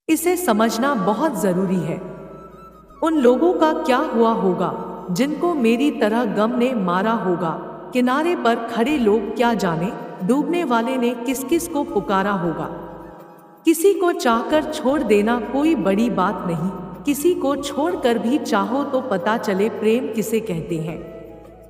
इसे समझना बहुत जरूरी है। उन लोगों का क्या हुआ होगा जिनको मेरी तरह गम ने मारा होगा। किनारे पर खड़े लोग क्या जाने डूबने वाले ने किस किस को पुकारा होगा। किसी को चाहकर छोड़ देना कोई बड़ी बात नहीं, किसी को छोड़कर भी चाहो तो पता चले प्रेम किसे कहते हैं।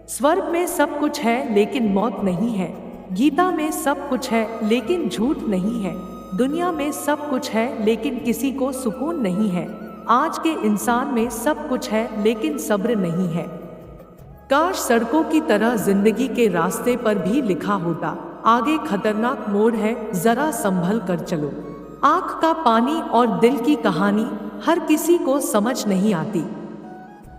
स्वर्ग में सब कुछ है लेकिन मौत नहीं है, गीता में सब कुछ है लेकिन झूठ नहीं है, दुनिया में सब कुछ है लेकिन किसी को सुकून नहीं है, आज के इंसान में सब कुछ है लेकिन सब्र नहीं है। काश सड़कों की तरह जिंदगी के रास्ते पर भी लिखा होता, आगे खतरनाक मोड़ है जरा संभल कर चलो। आँख का पानी और दिल की कहानी हर किसी को समझ नहीं आती।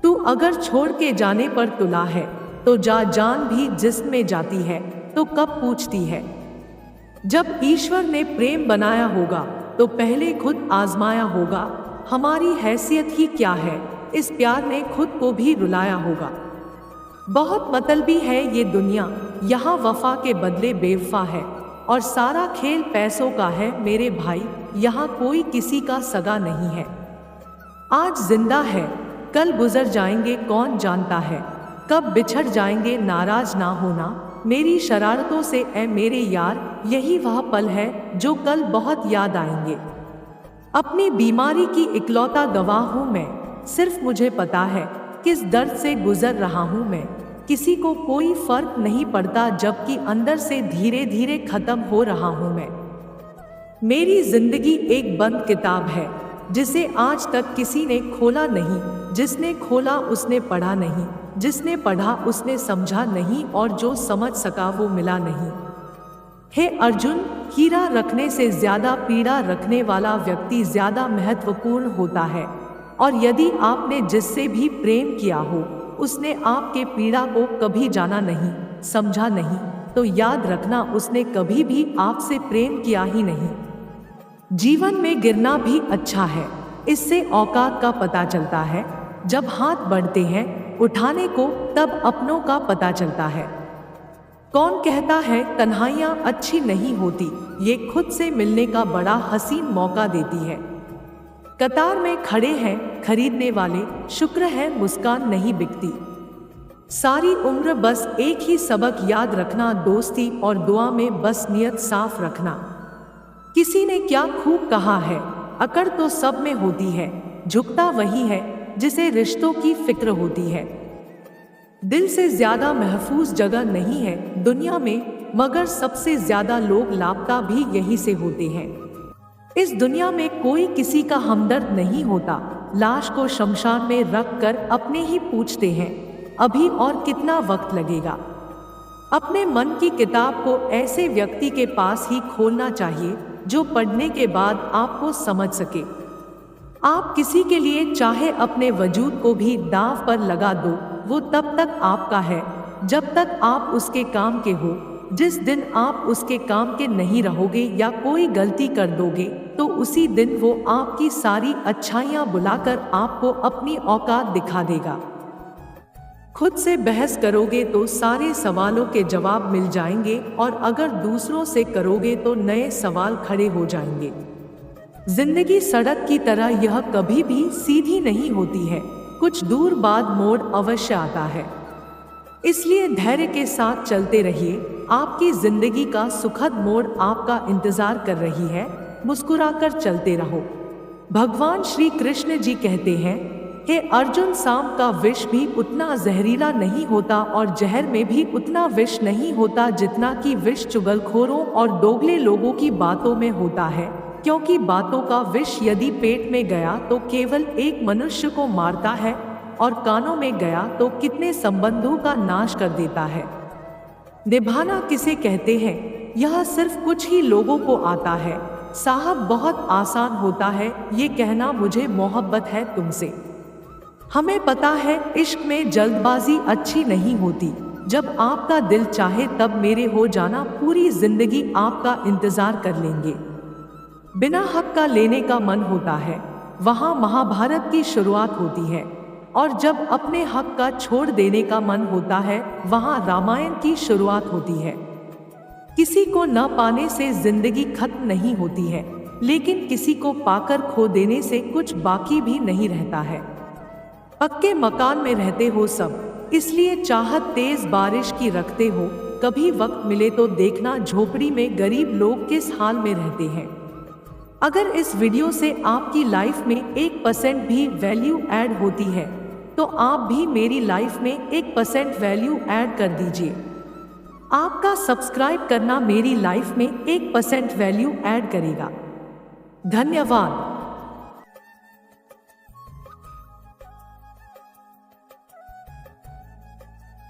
तू अगर छोड़ के जाने पर तुला है तो जान भी जिस्म में जाती है तो कब पूछती है। जब ईश्वर ने प्रेम बनाया होगा तो पहले खुद आजमाया होगा, हमारी हैसियत ही क्या है इस प्यार ने खुद को भी रुलाया होगा। बहुत मतलबी है ये दुनिया, यहाँ वफा के बदले बेवफा है, और सारा खेल पैसों का है मेरे भाई, यहाँ कोई किसी का सगा नहीं है। आज जिंदा है कल गुजर जाएंगे कौन जानता है, कब बिछड़ जाएंगे नाराज ना होना मेरी शरारतों से ऐ मेरे यार, यही वह पल है जो कल बहुत याद आएंगे। अपनी बीमारी की इकलौता गवाह हूँ मैं, सिर्फ मुझे पता है किस दर्द से गुजर रहा हूँ मैं। किसी को कोई फर्क नहीं पड़ता जबकि अंदर से धीरे धीरे खत्म हो रहा हूँ मैं। मेरी जिंदगी एक बंद किताब है जिसे आज तक किसी ने खोला नहीं, जिसने खोला उसने पढ़ा नहीं, जिसने पढ़ा उसने समझा नहीं, और जो समझ सका वो मिला नहीं। हे अर्जुन, हीरा रखने से ज्यादा पीड़ा रखने वाला व्यक्ति ज्यादा महत्वपूर्ण होता है, और यदि आपने जिससे भी प्रेम किया हो उसने आपके पीड़ा को कभी जाना नहीं, समझा नहीं, तो याद रखना उसने कभी भी आपसे प्रेम किया ही नहीं। जीवन में गिरना भी अच्छा है, इससे औकात का पता चलता है। जब हाथ बढ़ते हैं उठाने को तब अपनों का पता चलता है। कौन कहता है तन्हाइयाँ अच्छी नहीं होती, ये खुद से मिलने का बड़ा हसीन मौका देती है। कतार में खड़े हैं खरीदने वाले, शुक्र है मुस्कान नहीं बिकती। सारी उम्र बस एक ही सबक याद रखना, दोस्ती और दुआ में बस नियत साफ रखना। किसी ने क्या खूब कहा है, अकड़ तो सब में होती है, झुकता वही है जिसे रिश्तों की फिक्र होती है। दिल से ज्यादा महफूज जगह नहीं है दुनिया में, मगर सबसे ज्यादा लोग लापता भी यहीं से होते हैं। इस दुनिया में कोई किसी का हमदर्द नहीं होता, लाश को शमशान में रख कर अपने ही पूछते हैं अभी और कितना वक्त लगेगा। अपने मन की किताब को ऐसे व्यक्ति के पास ही खोलना चाहिए जो पढ़ने के बाद आपको समझ सके। आप किसी के लिए चाहे अपने वजूद को भी दांव पर लगा दो, वो तब तक आपका है जब तक आप उसके काम के हो। जिस दिन आप उसके काम के नहीं रहोगे या कोई गलती कर दोगे तो उसी दिन वो आपकी सारी अच्छाइयाँ बुलाकर आपको अपनी औकात दिखा देगा। खुद से बहस करोगे तो सारे सवालों के जवाब मिल जाएंगे, और अगर दूसरों से करोगे तो नए सवाल खड़े हो जाएंगे। जिंदगी सड़क की तरह यह कभी भी सीधी नहीं होती है, कुछ दूर बाद मोड़ अवश्य आता है। इसलिए धैर्य के साथ चलते रहिए, आपकी जिंदगी का सुखद मोड़ आपका इंतजार कर रही है। मुस्कुराकर चलते रहो। भगवान श्री कृष्ण जी कहते हैं, हे अर्जुन, सांप का विष भी उतना जहरीला नहीं होता और जहर में भी उतना विष नहीं होता जितना कि विष चुगलखोरों और दोगले लोगों की बातों में होता है, क्योंकि बातों का विष यदि पेट में गया तो केवल एक मनुष्य को मारता है, और कानों में गया तो कितने संबंधों का नाश कर देता है। निभाना किसे कहते हैं, यह सिर्फ कुछ ही लोगों को आता है। साहब, बहुत आसान होता है ये कहना मुझे मोहब्बत है तुमसे। हमें पता है इश्क में जल्दबाजी अच्छी नहीं होती। जब आपका दिल चाहे तब मेरे हो जाना, पूरी जिंदगी आपका इंतजार कर लेंगे। बिना हक का लेने का मन होता है, वहाँ महाभारत की शुरुआत होती है, और जब अपने हक का छोड़ देने का मन होता है वहाँ रामायण की शुरुआत होती है। किसी को न पाने से जिंदगी खत्म नहीं होती है, लेकिन किसी को पाकर खो देने से कुछ बाकी भी नहीं रहता है। पक्के मकान में रहते हो सब, इसलिए चाहत तेज बारिश की रखते हो। कभी वक्त मिले तो देखना झोपड़ी में गरीब लोग किस हाल में रहते हैं। अगर इस वीडियो से आपकी लाइफ में 1% भी वैल्यू ऐड होती है तो आप भी मेरी लाइफ में 1% वैल्यू ऐड कर दीजिए। आपका सब्सक्राइब करना मेरी लाइफ में 1% वैल्यू ऐड करेगा। धन्यवाद।